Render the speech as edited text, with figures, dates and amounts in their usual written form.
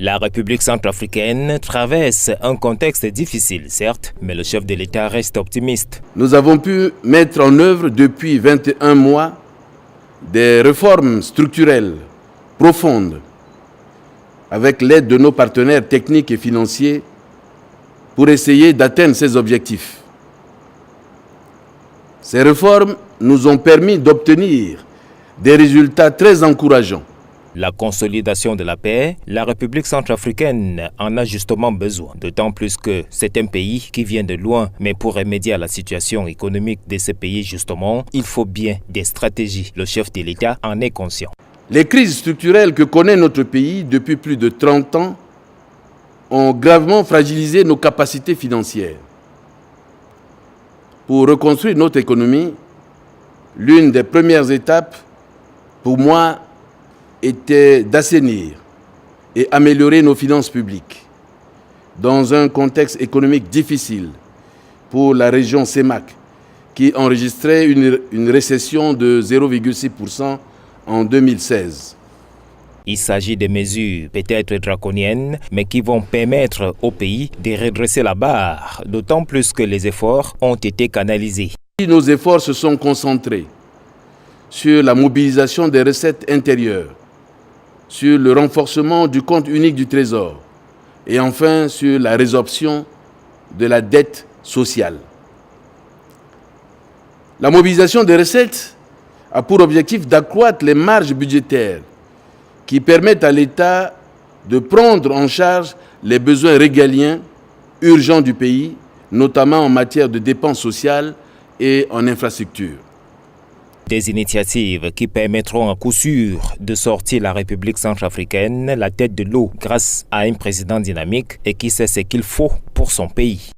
La République centrafricaine traverse un contexte difficile, certes, mais le chef de l'État reste optimiste. Nous avons pu mettre en œuvre depuis 21 mois des réformes structurelles profondes avec l'aide de nos partenaires techniques et financiers pour essayer d'atteindre ces objectifs. Ces réformes nous ont permis d'obtenir des résultats très encourageants. La consolidation de la paix, la République centrafricaine en a justement besoin, d'autant plus que c'est un pays qui vient de loin, mais pour remédier à la situation économique de ce pays justement, il faut bien des stratégies. Le chef de l'État en est conscient. Les crises structurelles que connaît notre pays depuis plus de 30 ans ont gravement fragilisé nos capacités financières. Pour reconstruire notre économie, l'une des premières étapes, pour moi, était d'assainir et améliorer nos finances publiques dans un contexte économique difficile pour la région CEMAC qui enregistrait une récession de 0,6% en 2016. Il s'agit de mesures peut-être draconiennes, mais qui vont permettre au pays de redresser la barre, d'autant plus que les efforts ont été canalisés. Nos efforts se sont concentrés sur la mobilisation des recettes intérieures, sur le renforcement du compte unique du Trésor et enfin sur la résorption de la dette sociale. La mobilisation des recettes a pour objectif d'accroître les marges budgétaires qui permettent à l'État de prendre en charge les besoins régaliens urgents du pays, notamment en matière de dépenses sociales et en infrastructures. Des initiatives qui permettront à coup sûr de sortir la République centrafricaine la tête de l'eau grâce à un président dynamique et qui sait ce qu'il faut pour son pays.